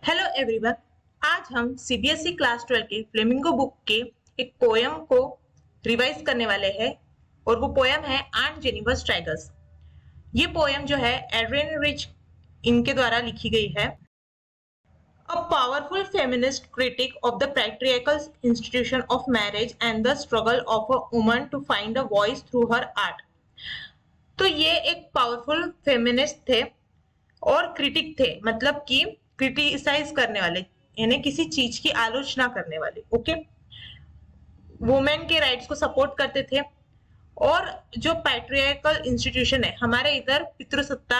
Hello everyone. आज हम CBSE class 12 के फ्लेमिंगो बुक के एक पोयम को रिवाइज करने वाले हैं और वो पोयम है आंट जेनिफर टाइगर्स। ये पोयम जो है एड्रियन रिच इनके द्वारा लिखी गई है। A powerful feminist critique of the patriarchal institution of marriage and the struggle of a woman to find a voice through her art. तो ये एक पावरफुल फेमिनिस्ट थे और क्रिटिक थे, मतलब कि क्रिटिसाइज करने वाले, यानी किसी चीज की आलोचना करने वाले। ओके, वुमेन के राइट्स को सपोर्ट करते थे। और जो पैट्रियार्कल इंस्टीट्यूशन है, हमारे इधर पितृसत्ता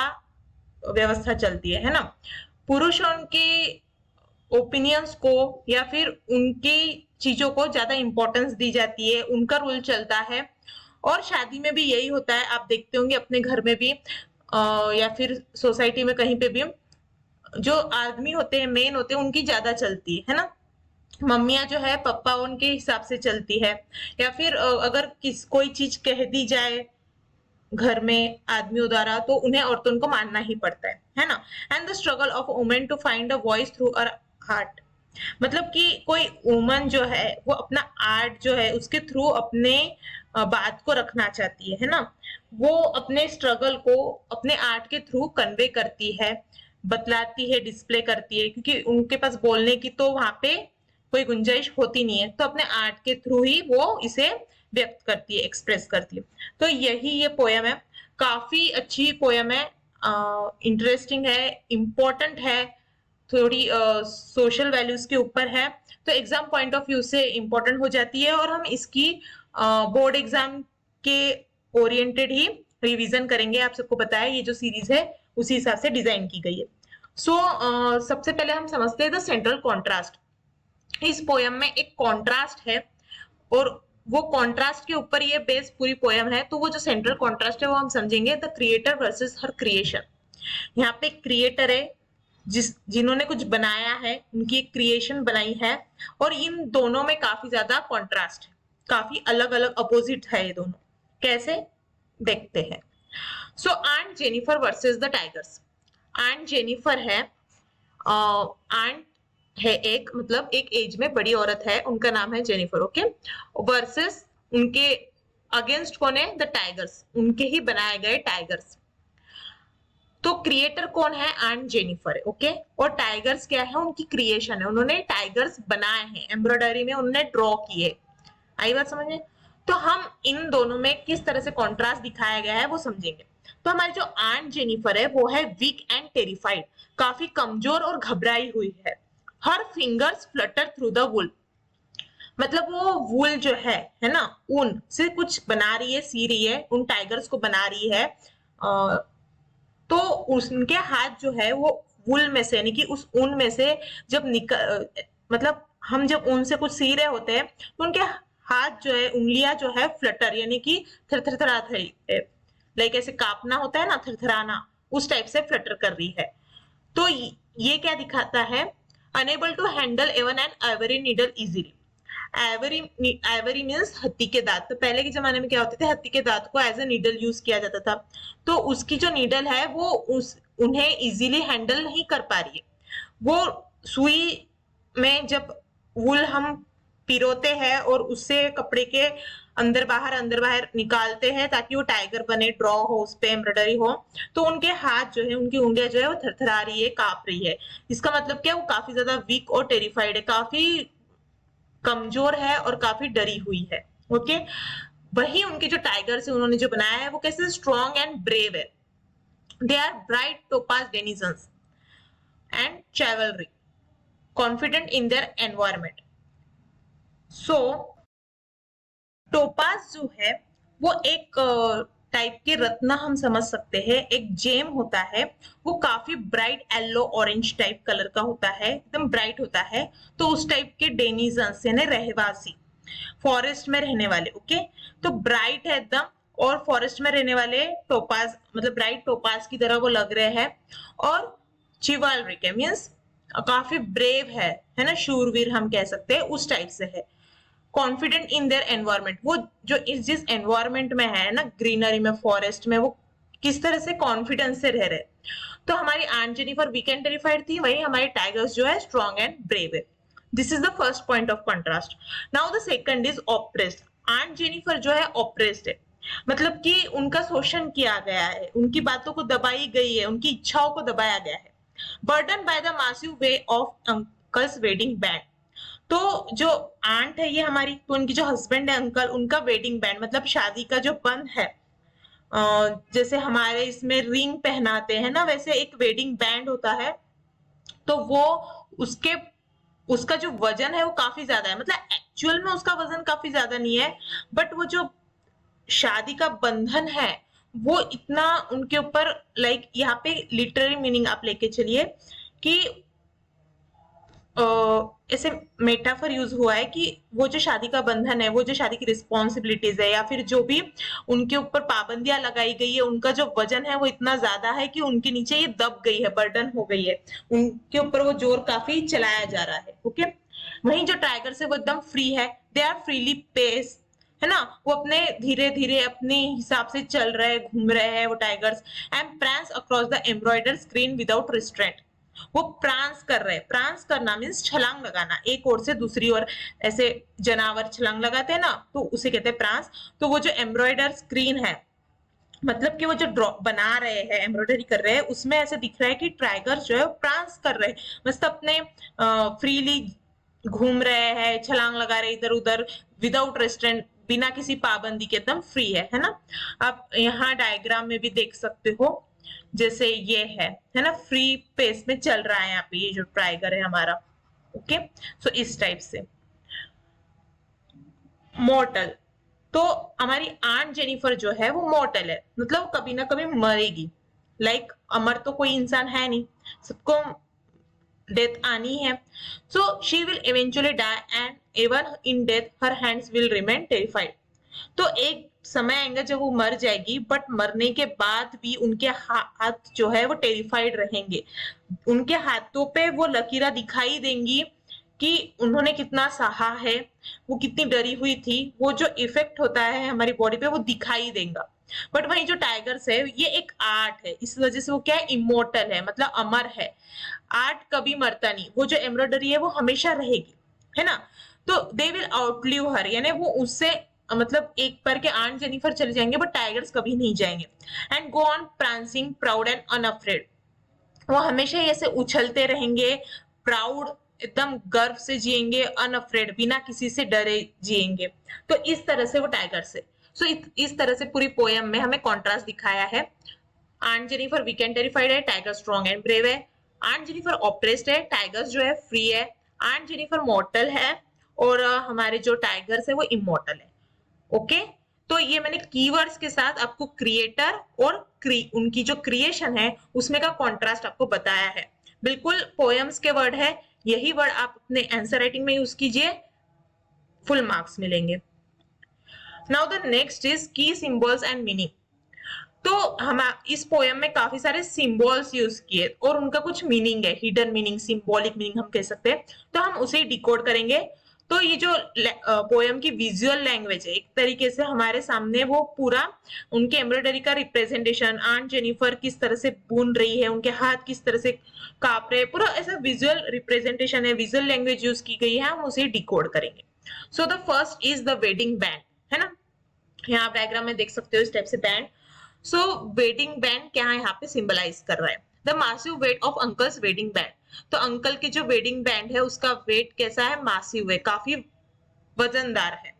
व्यवस्था चलती है ना। पुरुषों के ओपिनियंस को या फिर उनकी चीजों को ज्यादा इंपॉर्टेंस दी जाती है, उनका रूल चलता है। और शादी में भी यही होता है, आप देखते होंगे अपने घर में भी या फिर सोसाइटी में कहीं पे भी जो आदमी होते हैं, मेन होते हैं, उनकी ज्यादा चलती है ना। मम्मियां जो है पापा उनके हिसाब से चलती है। या फिर अगर कोई चीज कह दी जाए घर में आदमियों द्वारा, तो उन्हें औरतों को मानना ही पड़ता है ना। And the struggle of women to find a voice through her heart, मतलब कि कोई वुमन जो है वो अपना आर्ट जो है उसके थ्रू अपने बात को रखना चाहती है ना। वो अपने स्ट्रगल को अपने आर्ट के थ्रू कन्वे करती है, बतलाती है, डिस्प्ले करती है, क्योंकि उनके पास बोलने की तो वहां पे कोई गुंजाइश होती नहीं है, तो अपने आर्ट के थ्रू ही वो इसे व्यक्त करती है, एक्सप्रेस करती है। तो यही ये पोयम है। काफी अच्छी पोयम है, इंटरेस्टिंग है, इम्पोर्टेंट है, थोड़ी सोशल वैल्यूज के ऊपर है, तो एग्जाम पॉइंट ऑफ व्यू से इम्पोर्टेंट हो जाती है। और हम इसकी बोर्ड एग्जाम के ओरिएंटेड ही रिवीजन करेंगे। आप सबको पता है ये जो सीरीज है उसी हिसाब से डिजाइन की गई है। सबसे पहले हम समझते हैं द सेंट्रल कॉन्ट्रास्ट। इस पोयम में एक कॉन्ट्रास्ट है और वो कॉन्ट्रास्ट के ऊपर ये बेस पूरी पोयम है। तो वो जो सेंट्रल कॉन्ट्रास्ट है वो हम समझेंगे the creator versus her creation. यहाँ पे क्रिएटर है जिन्होंने कुछ बनाया है, उनकी एक क्रिएशन बनाई है, और इन दोनों में काफी ज्यादा कॉन्ट्रास्ट है, काफी अलग अलग अपोजिट है ये दोनों। कैसे देखते हैं। Aunt Jennifer versus the tigers. Aunt Jennifer है, आंट है एक, मतलब एक एज में बड़ी औरत है, उनका नाम है जेनिफर। ओके, वर्सेस उनके अगेंस्ट कौन है? द टाइगर्स, उनके ही बनाए गए टाइगर्स। तो क्रिएटर कौन है? आंट जेनिफर है। ओके, और टाइगर्स क्या है? उनकी क्रिएशन है, उन्होंने टाइगर्स बनाए हैं, एम्ब्रॉयडरी में उन्होंने ड्रॉ किए। आई बात समझ? तो हम इन दोनों में किस तरह से कॉन्ट्रास्ट दिखाया गया है वो समझेंगे। तो हमारी जो आंट जेनिफर है वो है वीक एंड टेरिफाइड, काफी कमजोर और घबराई हुई है। Her fingers flutter through the wool, मतलब वो वुल जो है ना, ऊन से कुछ बना रही है, सी रही है, उन टाइगर्स को बना रही है। तो उनके हाथ जो है वो वुल में से, यानी कि उस ऊन में से जब निकल, मतलब हम जब ऊन से कुछ सी रहे होते हैं तो उनके हाथ जो है, उंगलियां जो है फ्लटर, यानी कि थरथरा थरी, लाइक ऐसे कांपना होता है ना, थरथराना, उस टाइप से फ्लटर कर रही है। तो ये क्या दिखाता है? Unable to handle even an ivory needle easily. Ivory means हत्ती के दांत। तो पहले के जमाने में क्या होते थे, हत्ती के दांत को एज ए नीडल यूज किया जाता था। तो उसकी जो नीडल है वो उन्हें इजीली हैंडल नहीं कर पा रही है। वो सुई में जब वुल हम पिरोते हैं और उससे कपड़े के अंदर बाहर निकालते हैं ताकि वो टाइगर बने, ड्रॉ हो, उस पे एम्ब्रॉयडरी हो, तो उनके हाथ जो है, उनकी उंगलियां जो है वो थरथरा रही है, कांप रही है। इसका मतलब क्या? वो काफी ज्यादा वीक और टेरिफाइड है, काफी कमजोर है और काफी डरी हुई है। ओके, वही उनके जो टाइगर्स है, उन्होंने जो बनाया है वो कैसे? स्ट्रॉन्ग एंड ब्रेव है। They are bright topaz denizens and chivalry, confident in their environment. So topaz जो है वो एक टाइप के रत्न हम समझ सकते हैं, एक जेम होता है। वो काफी bright yellow orange type colour का होता है, एकदम ब्राइट होता है। तो उस टाइप के डेनिजन्स यानी रहवासी, फॉरेस्ट में रहने वाले। ओके, तो ब्राइट है एकदम, और फॉरेस्ट में रहने वाले टोपाज, मतलब ब्राइट टोपाज की तरह वो लग रहे हैं। और चिवालरिक है, मीन्स काफी ब्रेव है ना, शूरवीर हम कह सकते हैं, उस टाइप से है। कॉन्फिडेंट इन देयर एनवायरमेंट, वो जो जिस एनवायरमेंट में है ना, ग्रीनरी में, फॉरेस्ट में, वो किस तरह से कॉन्फिडेंस से रह रहे। तो हमारी aunt Jennifer weak and terrified थी, वही हमारे टाइगर्स जो है स्ट्रॉन्ग एंड ब्रेव है। This is the first point of contrast. Now the second is oppressed. Aunt Jennifer जो है ऑप्रेस्ड है, मतलब कि उनका शोषण किया गया है, उनकी बातों को दबाई गई है, उनकी इच्छाओं को दबाया गया है। Burden by the massive weight of uncle's wedding band. तो जो आंट है ये हमारी, तो उनकी जो हस्बैंड है अंकल, उनका वेडिंग बैंड मतलब शादी का जो बंध है, जैसे हमारे इसमें रिंग पहनाते हैं ना, वैसे एक वेडिंग बैंड होता है। तो वो उसके उसका जो वजन है वो काफी ज्यादा है, मतलब एक्चुअल में उसका वजन काफी ज्यादा नहीं है, बट वो जो शादी का बंधन है वो इतना उनके ऊपर, लाइक यहाँ पे लिटररी मीनिंग आप लेके चलिए कि ऐसे मेटाफर यूज हुआ है कि वो जो शादी का बंधन है, वो जो शादी की रिस्पॉन्सिबिलिटीज है, या फिर जो भी उनके ऊपर पाबंदियां लगाई गई है, उनका जो वजन है वो इतना ज्यादा है कि उनके नीचे ये दब गई है, बर्डन हो गई है, उनके ऊपर वो जोर काफी चलाया जा रहा है। ओके, वहीं जो टाइगर्स है वो एकदम फ्री है, दे आर फ्रीली पेस, है ना, वो अपने धीरे धीरे अपने हिसाब से चल रहे, घूम रहे हैं वो tigers, and prawns across the embroidered screen without restraint. वो प्रांस कर रहे हैं, प्रांस करना मीन्स छलांग लगाना, एक ओर से दूसरी ओर, ऐसे जानवर छलांग लगाते हैं ना, तो उसे कहते हैं प्रांस। तो वो जो एम्ब्रॉयडर स्क्रीन है, मतलब कि वो जो ड्रॉ बना रहे हैं, एम्ब्रॉयडरी कर रहे हैं, उसमें ऐसे दिख रहा है कि टाइगर जो है प्रांस कर रहे हैं, मतलब अपने फ्रीली घूम रहे हैं, छलांग लगा रहे इधर उधर, विदाउट रेस्ट्रेंट, बिना किसी पाबंदी के, एकदम फ्री है ना। आप यहाँ डायग्राम में भी देख सकते हो, जैसे ये है ना, फ्री पेस में चल रहा है यहाँ पे ये जो टाइगर है हमारा। ओके, सो इस टाइप से। मॉर्टल, तो हमारी आंट जेनिफर जो है वो मॉर्टल है, मतलब कभी ना कभी मरेगी। लाइक अमर तो कोई इंसान है नहीं, सबको डेथ आनी है। So she will eventually die and even in death her hands will remain terrified. तो एक समय आएगा जब वो मर जाएगी, बट मरने के बाद भी उनके हाथ जो है वो टेरिफाइड रहेंगे, उनके हाथों पे वो लकीरें दिखाई देंगी कि उन्होंने कितना सहा है, वो कितनी डरी हुई थी, वो जो इफेक्ट होता है हमारी बॉडी पे वो दिखाई देगा। बट वही जो टाइगर्स है ये एक आर्ट है, इस वजह से वो क्या है, इमोर्टल है, मतलब अमर है। आर्ट कभी मरता नहीं, वो जो एम्ब्रॉयडरी है वो हमेशा रहेगी, है ना। तो दे विल आउटलिव हर, यानी वो उससे मतलब एक पर के आंट जेनिफर चले जाएंगे, बट टाइगर्स कभी नहीं जाएंगे। And go on prancing proud and unafraid, वो हमेशा ऐसे उछलते रहेंगे, प्राउड, एकदम गर्व से जिएंगे, अनअफ्रेड, बिना किसी से डरे जिएंगे। तो इस तरह से वो टाइगर्स है। सो इस तरह से पूरी पोयम में हमें कॉन्ट्रास्ट दिखाया है। Aunt Jennifer weak and terrified है, टाइगर स्ट्रॉन्ग एंड ब्रेव है। आंट जेनिफर ऑप्रेस्ड है, टाइगर्स जो है फ्री है। आंट जेनिफर मॉर्टल है, और हमारे जो टाइगर्स है वो इमॉर्टल है। ओके, तो ये मैंने कीवर्ड्स के साथ आपको क्रिएटर और उनकी जो क्रिएशन है उसमें का कॉन्ट्रास्ट आपको बताया है। बिल्कुल पोएम्स के वर्ड है, यही वर्ड आप अपने आंसर राइटिंग में यूज कीजिए, फुल मार्क्स मिलेंगे। नाउ द नेक्स्ट इज की सिंबल्स एंड मीनिंग। तो हम इस पोएम में काफी सारे सिंबल्स यूज किए और उनका कुछ मीनिंग है, हिडन मीनिंग, सिंबॉलिक मीनिंग हम कह सकते हैं, तो हम उसे डिकोड करेंगे। तो ये जो पोएम की विजुअल लैंग्वेज है, एक तरीके से हमारे सामने वो पूरा उनके एम्ब्रॉयडरी का रिप्रेजेंटेशन, आंट जेनिफर किस तरह से बुन रही है, उनके हाथ किस तरह से कांप रहे, पूरा ऐसा विजुअल रिप्रेजेंटेशन है, विजुअल लैंग्वेज यूज की गई है, हम उसे डिकोड करेंगे। So the first is the wedding band, है ना, यहाँ आप डायग्राम में देख सकते हो इस टाइप से बैंड। सो वेडिंग बैंड क्या है यहाँ पे सिंबलाइज कर रहा है, the massive weight of uncle's wedding band. तो अंकल के जो वेडिंग बैंड है उसका वेट कैसा है, मासिव है, काफी वजनदार है।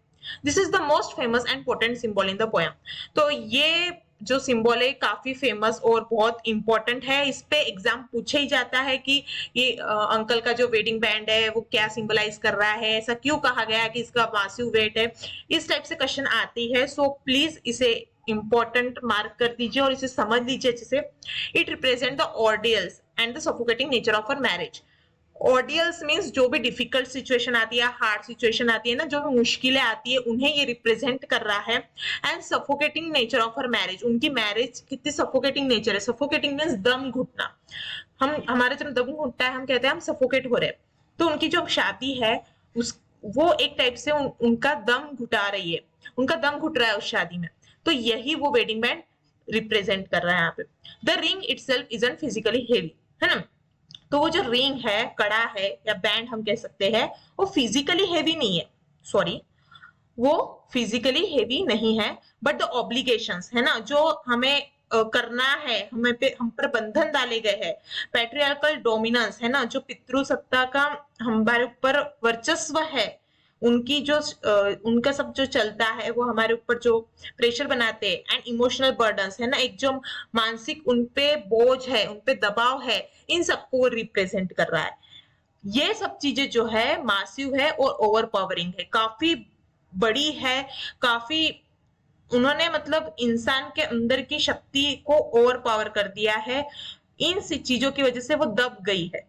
This is the most famous and potent symbol in the poem. तो ये जो सिंबल है काफी फेमस और बहुत इंपॉर्टेंट है, इस पे एग्जाम पूछे ही जाता है कि ये अंकल का जो वेडिंग बैंड है वो क्या सिंबलाइज कर रहा है, ऐसा क्यों कहा गया कि इसका मासिव वेट है, इस टाइप से क्वेश्चन आती है। सो प्लीज इसे इंपॉर्टेंट मार्क कर दीजिए और इसे समझ लीजिए अच्छे से। It represent the ordeals and the suffocating nature of a marriage. Ordeals means जो भी डिफिकल्ट सिचुएशन आती है, हार्ड सिचुएशन आती है ना, जो भी मुश्किलें आती है, उन्हें ये रिप्रेजेंट कर रहा है। And suffocating nature of her marriage, उनकी मैरिज कितनी सफोकेटिंग नेचर है। सफोकेटिंग मीन्स दम घुटना, हम हमारे जब दम घुटता है हम कहते हैं हम सफोकेट हो रहे हैं, तो उनकी जो शादी है उस वो एक टाइप से उनका दम घुटा रही है, उनका दम घुट रहा है उस शादी में। तो यही वो वेडिंग बैंड रिप्रेजेंट कर रहा है यहाँ पे। The ring itself isn't physically heavy, है ना। तो वो जो रिंग है, कड़ा है या बैंड हम कह सकते हैं, वो फिजिकली हेवी नहीं है, सॉरी, वो फिजिकली हेवी नहीं है, बट द ऑब्लिगेशंस है ना, जो हमें करना है, हमें पे हम पर बंधन डाले गए हैं, पैट्रियार्कल डोमिनेंस है ना, जो पितृसत्ता का हमारे ऊपर वर्चस्व है, उनकी जो उनका सब जो चलता है वो हमारे ऊपर जो प्रेशर बनाते हैं, एंड इमोशनल बर्डन्स है ना, एक जो मानसिक उनपे बोझ है, उनपे दबाव है, इन सबको वो रिप्रेजेंट कर रहा है। ये सब चीजें जो है मासिव है और ओवर पावरिंग है, काफी बड़ी है, काफी उन्होंने मतलब इंसान के अंदर की शक्ति को ओवर पावर कर दिया है, इन चीजों की वजह से वो दब गई है।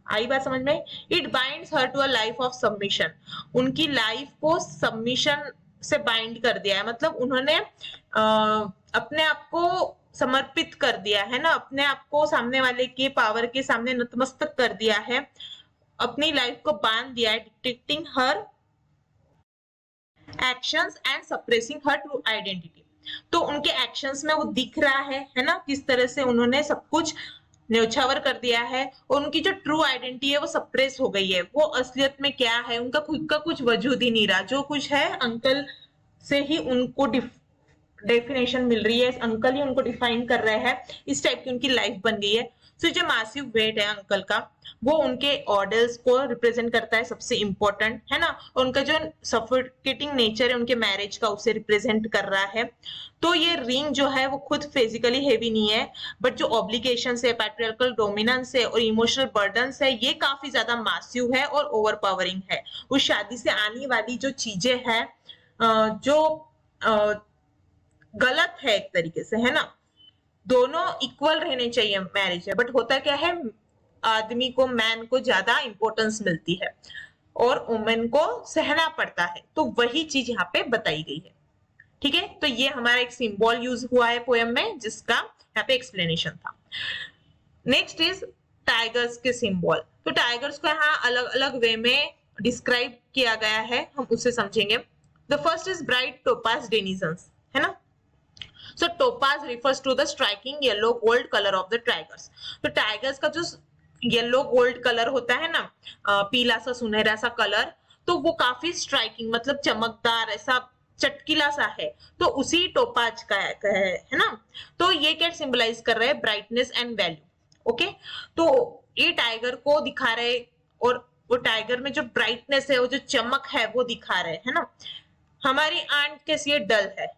आई बात समझ में? It binds her to a life of submission, उनकी लाइफ को सबमिशन से बाइंड कर दिया है, मतलब उन्होंने अपने आप को समर्पित कर दिया है ना, अपने आप को सामने वाले के पावर के सामने नतमस्तक कर दिया है, अपनी लाइफ को बांध दिया है, dictating her actions and suppressing her true identity. तो उनके एक्शंस में वो दिख रहा है ना, किस तरह से उन्होंने सब कुछ न्यौछावर कर दिया है, और उनकी जो ट्रू आइडेंटिटी है वो सप्रेस हो गई है, वो असलियत में क्या है, उनका खुद का कुछ वजूद ही नहीं रहा, जो कुछ है अंकल से ही उनको डेफिनेशन मिल रही है, अंकल ही उनको डिफाइन कर रहे हैं, इस टाइप की उनकी लाइफ बन गई है। सो जो मासिव वेट है अंकल का, वो उनके ऑर्डर्स को रिप्रेजेंट करता है, सबसे इंपॉर्टेंट है ना, और उनका जो सफोकेटिंग नेचर है उनके मैरिज का, उसे रिप्रेजेंट कर रहा है। तो ये रिंग जो है वो खुद फिजिकली हेवी नहीं है, बट जो ऑब्लिगेशन है, पैट्रियार्कल डोमिनेंस है और इमोशनल बर्डन है, ये काफी ज्यादा मासिव है और ओवर पावरिंग है। उस शादी से आने वाली जो चीजें हैं, जो गलत है एक तरीके से, है ना, दोनों इक्वल रहने चाहिए मैरिज है, बट होता क्या है, आदमी को, मैन को ज्यादा इंपॉर्टेंस मिलती है और वुमेन को सहना पड़ता है, तो वही चीज यहाँ पे बताई गई है। ठीक है, तो ये हमारा एक सिंबल यूज हुआ है पोएम में, जिसका यहाँ पे एक्सप्लेनेशन था। नेक्स्ट इज टाइगर्स के सिंबल। तो टाइगर्स को यहाँ अलग अलग वे में डिस्क्राइब किया गया है, हम उससे समझेंगे। The first is bright topaz denizens, है ना। So topaz refers to the striking yellow gold color of the tigers. तो टाइगर्स का जो येलो गोल्ड कलर होता है ना, पीला सा सुनहरा सा कलर, तो वो काफी स्ट्राइकिंग, मतलब चमकदार, ऐसा चटकीला सा है, तो उसी टोपाज का है ना। तो ये क्या सिंबलाइज कर रहे हैं? Brightness and value. ओके, तो ये टाइगर को दिखा रहे, और वो टाइगर में जो ब्राइटनेस है, वो जो चमक है, वो दिखा रहे है ना। हमारी आंट कैसी है? डल है,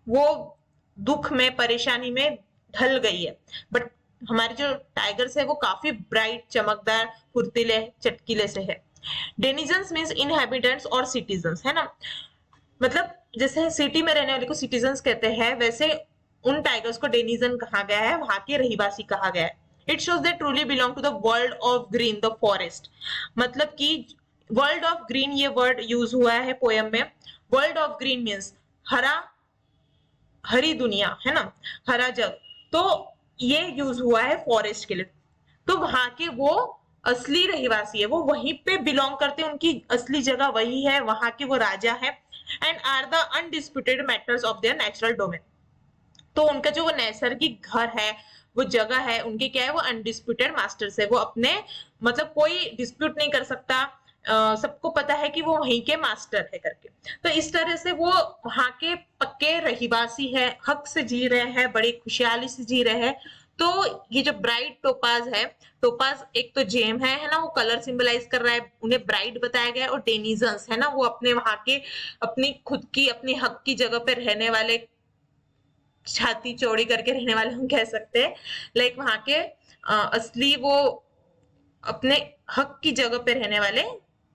वो दुख में, परेशानी में ढल गई है, बट हमारे जो टाइगर्स है वो काफी ब्राइट, चमकदार, फुर्तीले, चटकीले से है। डेनिजन्स मींस इनहैबिटेंट्स और सिटीजन्स, है ना, मतलब जैसे सिटी में रहने वाले को सिटीजन्स कहते हैं, वैसे उन टाइगर्स को डेनिजन कहा गया है, वहां के रहीवासी कहा गया है। It shows they truly belong to the world of green, the forest, मतलब कि वर्ल्ड ऑफ ग्रीन ये वर्ड यूज हुआ है पोएम में। वर्ल्ड ऑफ ग्रीन मीन्स हरा, हरी दुनिया, है ना, हरा जग, तो ये यूज हुआ है फॉरेस्ट के लिए। तो वहां के वो असली रहवासी है, वो वहीं पे बिलोंग करते हैं, उनकी असली जगह वही है, वहां के वो राजा है, and are the undisputed masters of their natural domain. तो उनका जो वो नैसर्गिक घर है, वो जगह है, उनके क्या है, वो अनडिस्प्यूटेड मास्टर्स है, वो अपने मतलब कोई डिस्प्यूट नहीं कर सकता, सबको पता है कि वो वहीं के मास्टर है करके। तो इस तरह से वो वहां के पक्के रहीवासी है, हक से जी रहे हैं, बड़ी खुशहाली से जी रहे हैं। तो ये जो ब्राइट टोपाज है, टोपाज एक तो जेम है ना, वो कलर सिंबलाइज कर रहा है, उन्हें ब्राइट बताया गया है, और डेनिजन्स है ना, वो अपने वहां के, अपनी खुद की, अपनी हक की जगह पे रहने वाले, छाती चौड़ी करके रहने वाले हम कह सकते हैं, लाइक वहां के असली वो अपने हक की जगह पे रहने वाले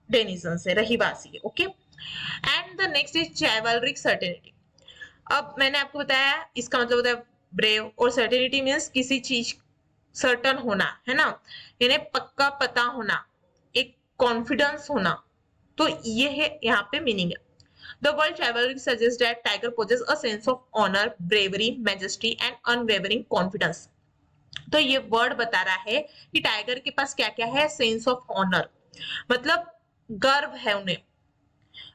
डेनिजन्स है, रहीवासी है। Okay, and the next is chivalric certainty. अब मैंने आपको बताया इसका मतलब होता है ब्रेव, और सर्टेनिटी मीन्स किसी चीज सर्टन होना, है ना, यानी पक्का पता होना, एक कॉन्फिडेंस होना, तो ये है यहाँ पे मीनिंग है। The word chivalry suggests that tiger possesses a sense of honor, bravery, majesty and unwavering confidence. तो ये वर्ड बता रहा है कि टाइगर के पास क्या क्या है? सेंस ऑफ ऑनर, मतलब गर्व है उन्हें,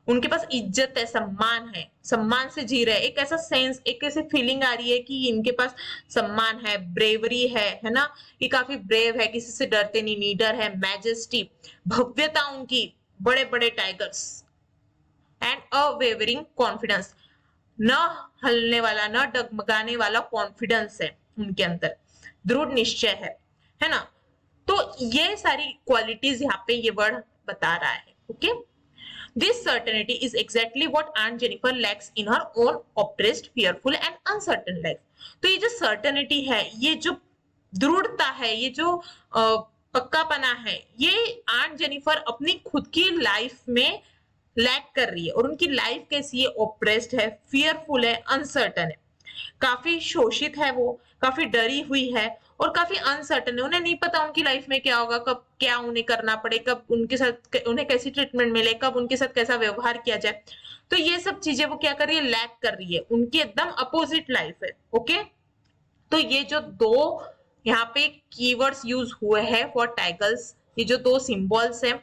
उनके पास इज्जत है, सम्मान है, सम्मान से जी रहे हैं, एक ऐसा सेंस, एक ऐसी फीलिंग आ रही है कि इनके पास सम्मान है, ब्रेवरी है ना, ये काफी ब्रेव है, किसी से डरते नहीं, नीडर है, मैजेस्टी, भव्यता उनकी, बड़े बड़े टाइगर्स, एंड अवेवरिंग कॉन्फिडेंस, न हलने वाला, न डगमगाने वाला कॉन्फिडेंस है उनके अंदर, दृढ़ निश्चय है ना। तो ये सारी क्वालिटीज यहाँ पे ये वर्ड बता रहा है। Okay, this certainty is exactly what on Jennifer lakhs in her own oppressed, fearful and uncertain life. तो ये जो सर्टेनिटी है, ये जो दृढ़ता है, ये जो पक्कापना है, ये आंट जेनिफर अपनी खुद की लाइफ में लैक कर रही है। और उनकी लाइफ कैसी है? ओप्रेस्ड है, फियरफुल है, अनसर्टन है, काफी शोषित है, वो काफी डरी हुई है और काफी अनसर्टन है। उन्हें नहीं पता उनकी लाइफ में क्या होगा, कब क्या उन्हें करना पड़े, कब उनके साथ उन्हें कैसी ट्रीटमेंट मिले, कब उनके साथ कैसा व्यवहार किया जाए। तो ये सब चीजें वो क्या कर रही है? लैक कर रही है, उनकी एकदम अपोजिट लाइफ है। ओके, तो ये जो दो यहाँ पे कीवर्ड्स यूज हुए हैं फॉर टाइगर्स, ये जो दो सिंबल्स हैं,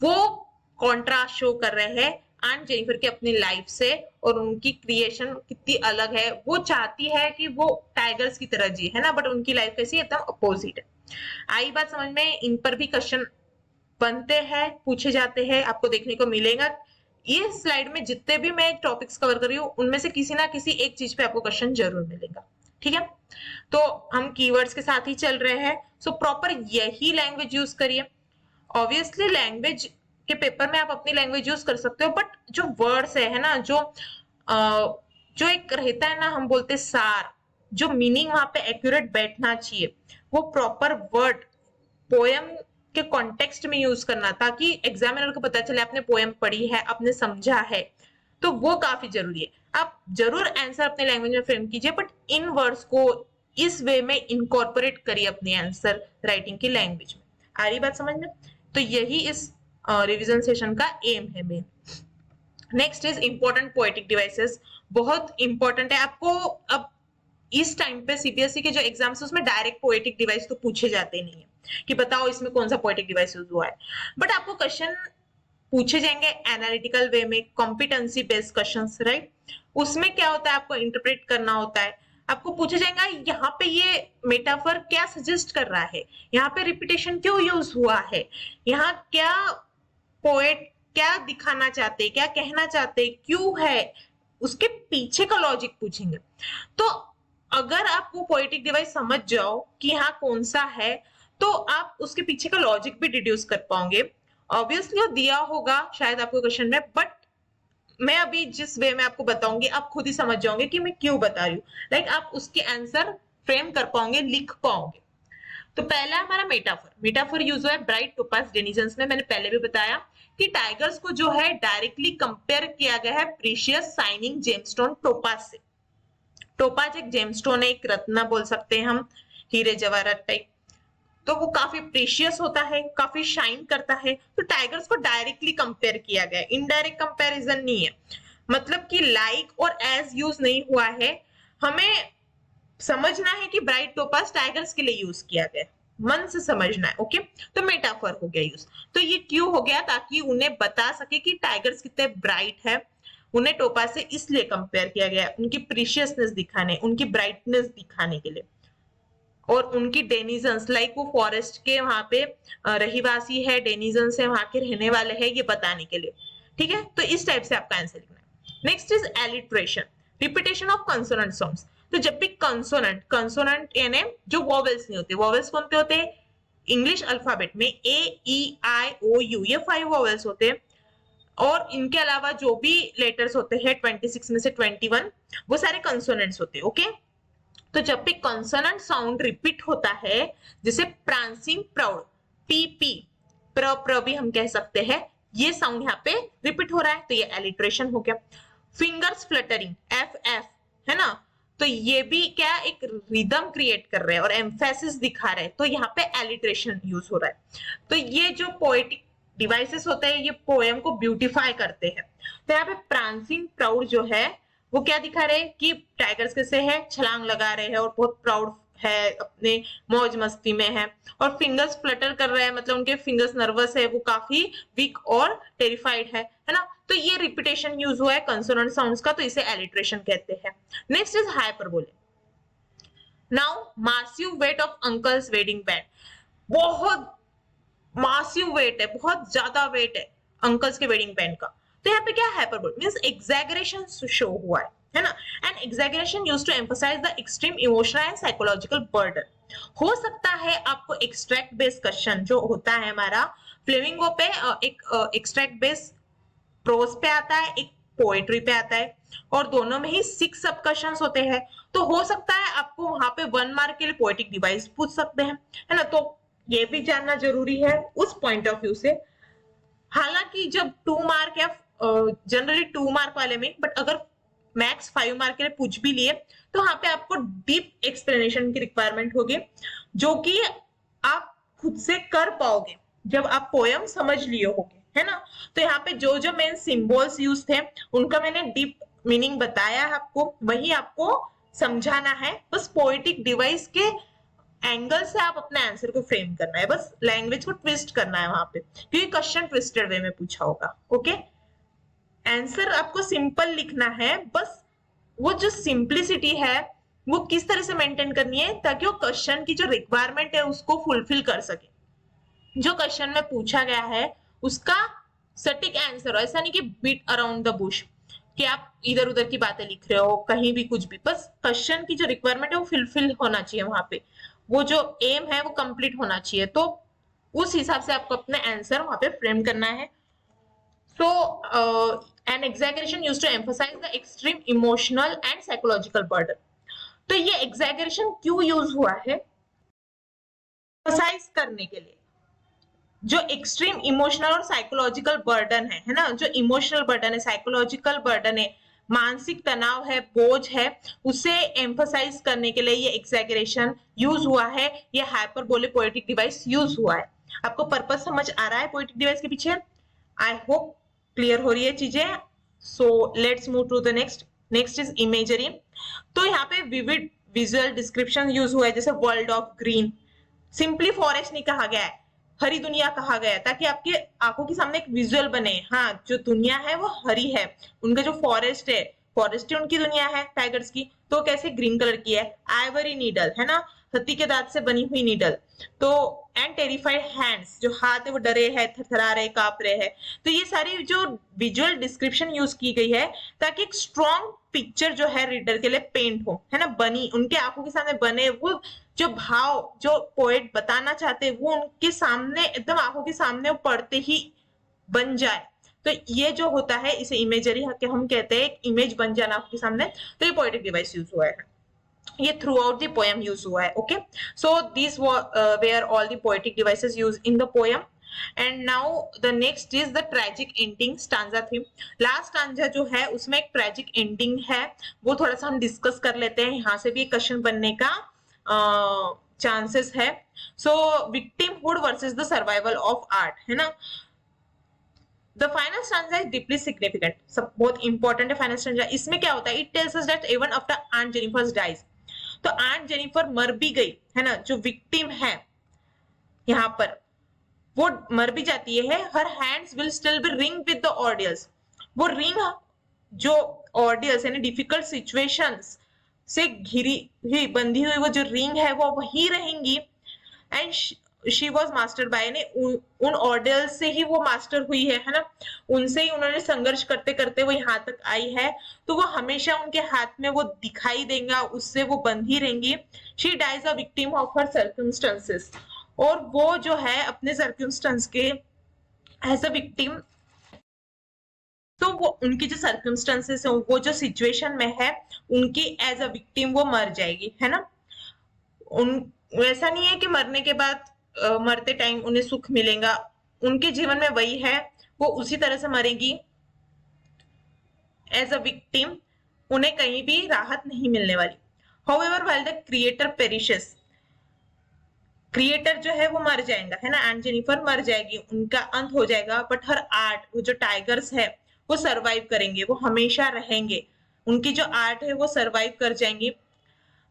वो कॉन्ट्रास्ट शो कर रहे हैं आंट जेनिफर की अपनी लाइफ से, और उनकी क्रिएशन कितनी अलग है। वो चाहती है कि वो टाइगर्स की तरह जी, है ना, बट उनकी लाइफ कैसी एकदम अपोजिट है। आई बात समझ में? इन पर भी क्वेश्चन बनते हैं, पूछे जाते हैं, आपको देखने को मिलेगा। ये स्लाइड में जितने भी मैं टॉपिक्स कवर कर रही हूँ, उनमें से किसी ना किसी एक चीज पे आपको क्वेश्चन जरूर मिलेगा। ठीक है, तो हम कीवर्ड्स के साथ ही चल रहे हैं। सो प्रॉपर यही लैंग्वेज यूज करिए। ऑब्वियसली लैंग्वेज के पेपर में आप अपनी लैंग्वेज यूज कर सकते हो, बट जो वर्ड्स है ना, जो एक रहता है ना, हम बोलते सार, जो मीनिंग वहां पे एक्यूरेट बैठना चाहिए, वो प्रॉपर वर्ड पोएम के कॉन्टेक्स्ट में यूज करना, ताकि एग्जामिनर को पता चले आपने पोएम पढ़ी है, आपने समझा है। तो वो काफी जरूरी है। आप जरूर आंसर अपने लैंग्वेज में फ्रेम कीजिए, बट इन वर्ड्स को इस वे में इनकॉर्पोरेट करिए अपने आंसर राइटिंग की लैंग्वेज में। आ रही बात समझ में? तो यही इस रिवीजन सेशन का एम है main. Next is important poetic devices. बहुत इंपॉर्टेंट है आपको। अब इस टाइम पे सीबीएसई के जो एग्जाम्स है उसमें डायरेक्ट पोएटिक डिवाइस तो पूछे जाते नहीं है कि बताओ इसमें कौन सा पोएटिक डिवाइस यूज हुआ है, बट आपको क्वेश्चन पूछे जाएंगे एनालिटिकल वे में, कॉम्पिटेंसी बेस्ड क्वेश्चंस, राइट। उसमें क्या होता है, आपको इंटरप्रेट करना होता है। आपको पूछा जाएगा यहाँ पे ये मेटाफर क्या सजेस्ट कर रहा है, यहाँ पे रिपीटेशन क्यों यूज हुआ है, यहाँ क्या पोएट क्या दिखाना चाहते, क्या कहना चाहते, क्यों है, उसके पीछे का लॉजिक पूछेंगे। तो अगर आप वो पोएटिक डिवाइस समझ जाओ कि यहाँ कौन सा है, तो आप उसके पीछे का लॉजिक भी डिड्यूस कर पाओगे। ऑब्वियसली वो दिया होगा शायद आपको क्वेश्चन में, बट मैं अभी जिस वे में आपको बताऊंगी आप खुद ही समझ जाओगे कि मैं क्यों बता रही हूँ। लाइक आप उसके आंसर फ्रेम कर पाओगे, लिख पाओगे। तो पहला हमारा मेटाफर। मेटाफर यूज हुआ है ब्राइट टोपाज डेनिजन्स में। मैंने पहले भी बताया कि टाइगर्स को जो है डायरेक्टली कंपेयर किया गया है प्रीशियस शाइनिंग जेमस्टोन टोपाज से। टोपाज एक जेमस्टोन है, एक रत्न बोल सकते हैं हम, हीरे जवाहरात टाइप। तो वो काफी प्रीशियस होता है, काफी शाइन करता है। तो टाइगर्स को डायरेक्टली कंपेयर किया गया है, इनडायरेक्ट कंपैरिजन नहीं है। मतलब कि लाइक और एज यूज नहीं हुआ है। हमें समझना है कि ब्राइट टोपाज टाइगर्स के लिए यूज किया गया, मन से समझना है। ओके, तो मेटाफर हो गया यूज। तो ये क्यों हो गया? ताकि उन्हें बता सके कि टाइगर्स कितने ब्राइट है। उन्हें टोपाज से इसलिए कंपेयर किया गया, उनकी प्रीशियसनेस दिखाने, उनकी ब्राइटनेस दिखाने के लिए। और उनकी डेनिजन्स, लाइक वो फॉरेस्ट के वहां पे रहीवासी है, डेनिजन्स है, वहां के रहने वाले हैं, ये बताने के लिए। ठीक है, तो इस टाइप से आपका आंसर लिखना है। Next is alliteration, repetition of consonant sounds. तो जब भी कंसोनेंट यानी जो वॉवेल्स नहीं होते, वॉवेल्स कौन से होते हैं? इंग्लिश अल्फाबेट में A-E-I-O-U ये 5 वॉवेल्स होते हैं, और इनके अलावा जो भी लेटर्स होते हैं 26 में से 21 वो सारे कंसोनेंट्स होते हैं। ओके, तो जब भी कॉन्सोनेंट साउंड रिपीट होता है, जैसे प्रांसिंग प्राउड, पी प्र भी हम कह सकते हैं, ये साउंड यहाँ पे रिपीट हो रहा है, तो ये एलिट्रेशन हो गया। फिंगर्स फ्लटरिंग, एफ है ना, तो ये भी क्या एक रिदम क्रिएट कर रहे हैं और एम्फेसिस दिखा रहे हैं, तो यहाँ पे एलिट्रेशन यूज हो रहा है। तो ये जो पोएटिक डिवाइसेस होते हैं ये पोएम को ब्यूटिफाई करते हैं। तो यहाँ पे प्रांसिंग प्राउड जो है वो क्या दिखा रहे हैं कि टाइगर्स कैसे है, छलांग लगा रहे हैं और बहुत प्राउड है, अपने मौज मस्ती में है, और फिंगर्स फ्लटर कर रहे हैं, मतलब उनके फिंगर्स नर्वस है, वो काफी वीक और टेरिफाइड है ना। तो ये रिपीटेशन यूज हुआ है कंसोनेंट साउंड्स का, तो इसे एलिट्रेशन कहते हैं। Next is hyperbole. Now massive weight of uncle's wedding band, बहुत मासिव वेट है, बहुत ज्यादा वेट है अंकल्स के वेडिंग बैंड का। तो यहाँ पे क्या हाइपरबोल मींस एग्जैगरेशन शो हुआ है ना। And exaggeration used to emphasize the extreme emotional and psychological burden. हो सकता है आपको एक्सट्रैक्ट बेस्ड क्वेश्चन जो होता है हमारा फ्लेमिंगो पे, एक एक्सट्रैक्ट बेस्ड प्रोज पे आता है, एक पोएट्री पे आता है, और दोनों में ही 6 सब क्वेश्चंस होते हैं। तो हो सकता है आपको वहां पे 1 मार्क के लिए पोएटिक डिवाइस पूछ सकते हैं, है ना। तो ये भी जानना जरूरी है उस पॉइंट ऑफ व्यू से। हालांकि जब 2 मार्क या जनरली 2 मार्क वाले में, बट अगर मैक्स 5 मार्क के लिए पूछ भी लिए तो वहां पे आपको डीप एक्सप्लेनेशन की रिक्वायरमेंट होगी, जो कि आप खुद से कर पाओगे जब आप पोयम समझ लिए होगे, है ना। तो यहाँ पे जो जो मेन सिंबल्स यूज थे उनका मैंने डीप मीनिंग बताया है आपको, वही आपको समझाना है। बस पोएटिक डिवाइस के एंगल से आप अपने आंसर को फ्रेम करना है, बस लैंग्वेज को ट्विस्ट करना है वहां पे, क्योंकि क्वेश्चन ट्विस्टेड वे में पूछा होगा। ओके, आंसर आपको सिंपल लिखना है, बस वो जो सिंप्लिसिटी है वो किस तरह से मेंटेन करनी है ताकि वो क्वेश्चन की जो रिक्वायरमेंट है उसको फुलफिल कर सके। जो क्वेश्चन में पूछा गया है उसका सटीक आंसर हो, ऐसा नहीं कि बीट अराउंड द बुश, कि आप इधर उधर की बातें लिख रहे हो, कहीं भी कुछ भी, बस क्वेश्चन की जो रिक्वायरमेंट है वो फुलफिल होना चाहिए वहां पे, वो जो एम है वो कंप्लीट होना चाहिए। तो उस हिसाब से आपको अपने आंसर वहां पे फ्रेम करना है। So an exaggeration used to emphasize the extreme emotional and psychological burden. तो ये एग्जैगरेशन क्यों यूज हुआ है? एम्फसाइज करने के लिए जो एक्सट्रीम इमोशनल और साइकोलॉजिकल बर्डन है ना, जो इमोशनल बर्डन है, साइकोलॉजिकल बर्डन है, मानसिक तनाव है, बोझ है, उसे एम्फसाइज करने के लिए ये एक्सैगरेशन यूज हुआ है, ये हाइपरबोलिक पोएटिक डिवाइस यूज हुआ है। आपको पर्पस समझ आ रहा है पोएटिक डिवाइस के पीछे? आई होप क्लियर हो रही है चीजें। So let's move to the next. Next is imagery. तो यहाँ पे विविड विजुअल डिस्क्रिप्शन यूज हुआ है, जैसे world of green, simply forest नहीं कहा गया है, हरी दुनिया कहा गया है, ताकि आपके आंखों के सामने एक विजुअल बने। हाँ, जो दुनिया है वो हरी है, उनका जो फॉरेस्ट है, फॉरेस्ट ही उनकी दुनिया है टाइगर्स की, तो कैसे ग्रीन कलर की है। आइवरी नीडल है ना, हाथी के दांत से बनी हुई नीडल। तो एंड टेरिफाइड हैंड्स, जो हाथ है वो डरे हैं, थरथरा रहे, कांप रहे हैं। तो ये सारी जो विजुअल डिस्क्रिप्शन यूज की गई है ताकि एक स्ट्रॉन्ग पिक्चर जो है रीडर के लिए पेंट हो, है ना, बनी उनके आंखों के सामने बने, वो जो भाव जो पोएट बताना चाहते हैं वो उनके सामने एकदम आंखों के सामने वो पढ़ते ही बन जाए। तो ये जो होता है इसे इमेजरी हम कहते हैं, इमेज बन जाना आंखों के सामने। तो ये पोएटिक डिवाइस यूज हुआ है, ये throughout the poem use हुआ है। Okay, so this were all the poetic devices use in the poem. And now the next is the tragic ending, stanza 3। Last stanza जो है उसमें एक tragic ending है, वो थोड़ा सा हम डिस्कस कर लेते हैं, यहाँ से भी एक क्वेश्चन बनने का चांसेस है। So victimhood versus the survival of art, है ना। The final stanza is deeply significant, सब बहुत इंपॉर्टेंट है फाइनल स्टांजा। इसमें क्या होता है, it tells us that even after aunt Jennifer dies, तो आंट जेनिफर मर भी गई है ना, जो विक्टिम है यहाँ पर वो मर भी जाती है, हर hands will still be ring with the audience, वो रिंग जो ऑडियंस यानी डिफिकल्ट सिचुएशंस से घिरी हुई बंधी हुई वो जो रिंग है वो वही रहेंगी। And she was master bye, ने उन ऑडियंस से ही वो मास्टर हुई है ना, उनसे ही उन्होंने संघर्ष करते करते वो यहाँ तक आई है, तो वो हमेशा उनके हाथ में वो दिखाई देगा, उससे वो बंधी रहेंगी। She dies a victim of her circumstances, और वो जो है अपने सर्कमस्टेंस के एज अ विक्टिम, तो वो उनकी जो सर्कमस्टेंसेस है, वो जो सिचुएशन में है उनकी एज अ विक्टिम वो मर जाएगी, है ना। ऐसा नहीं है कि मरने के बाद मरते टाइम उन्हें सुख मिलेगा, उनके जीवन में वही है, वो उसी तरह से मरेगी एज अ विक्टिम, उन्हें कहीं भी राहत नहीं मिलने वाली। However while the creator perishes, creator जो है वो मर जाएगा, है ना, एंड जेनिफर मर जाएगी, उनका अंत हो जाएगा, बट हर आर्ट, वो जो टाइगर्स है वो सरवाइव करेंगे, वो हमेशा रहेंगे, उनकी जो आर्ट है वो सरवाइव कर जाएंगी।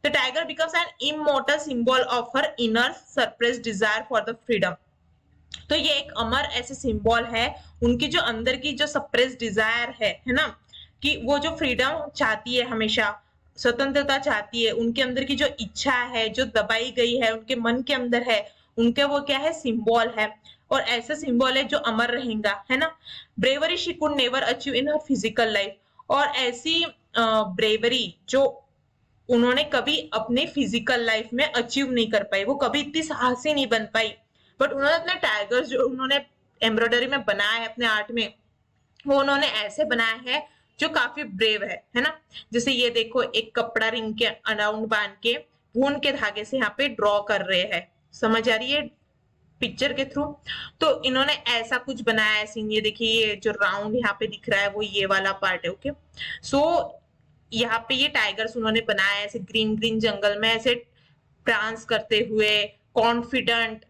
The tiger becomes an immortal symbol of her inner suppressed desire for the freedom. तो ये एक अमर ऐसे सिंबल है उनकी जो अंदर की जो सप्रेस डिजायर है ना, कि वो जो फ्रीडम चाहती है, हमेशा स्वतंत्रता चाहती है, उनके अंदर की जो इच्छा है जो दबाई गई है उनके मन के अंदर है, उनके वो क्या है, सिंबल है, और ऐसा सिंबल है जो अमर रहेगा, है ना। Bravery she could never achieve in her physical life, और ऐसी ब्रेवरी जो उन्होंने कभी अपने फिजिकल लाइफ में अचीव नहीं कर पाई, वो कभी इतनी साहसी नहीं बन पाई, बट उन्होंने अपने टाइगर्स जो उन्होंने एम्ब्रॉयडरी में बनाया है अपने आर्ट में, वो उन्होंने ऐसे बनाया है जो काफी ब्रेव है ना। जैसे ये देखो, एक कपड़ा रिंग के अराउंड बांध के ऊन के धागे से यहाँ पे ड्रॉ कर रहे हैं, समझ आ रही है पिक्चर के थ्रू। तो इन्होंने ऐसा कुछ बनाया है सीन, ये देखिए ये जो राउंड यहाँ पे दिख रहा है वो ये वाला पार्ट है, ओके। सो यहाँ पे ये टाइगर्स उन्होंने बनाया ऐसे ग्रीन ग्रीन जंगल में ऐसे डांस करते हुए, कॉन्फिडेंट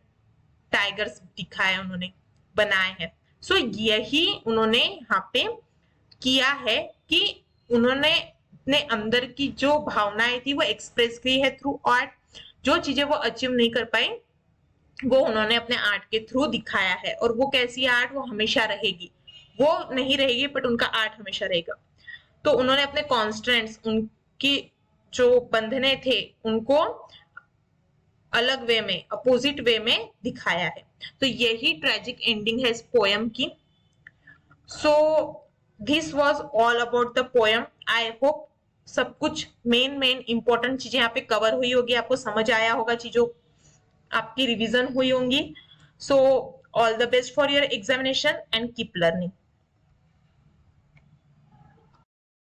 टाइगर्स दिखाए उन्होंने, बनाए हैं। सो यही उन्होंने यहाँ पे किया है कि उन्होंने अपने अंदर की जो भावनाएं थी वो एक्सप्रेस की है थ्रू आर्ट। जो चीजें वो अचीव नहीं कर पाई वो उन्होंने अपने आर्ट के थ्रू दिखाया है, और वो कैसी आर्ट, वो हमेशा रहेगी, वो नहीं रहेगी बट उनका आर्ट हमेशा रहेगा। तो उन्होंने अपने कॉन्स्टेंट्स, उनकी जो बंधने थे उनको अलग वे में, अपोजिट वे में दिखाया है। तो यही ट्रेजिक एंडिंग है इस पोयम की। So this was all about the poem. I hope सब कुछ मेन इंपॉर्टेंट चीजें यहाँ पे कवर हुई होगी, आपको समझ आया होगा, चीजों आपकी रिवीजन हुई होंगी। So all the best for your examination and keep learning.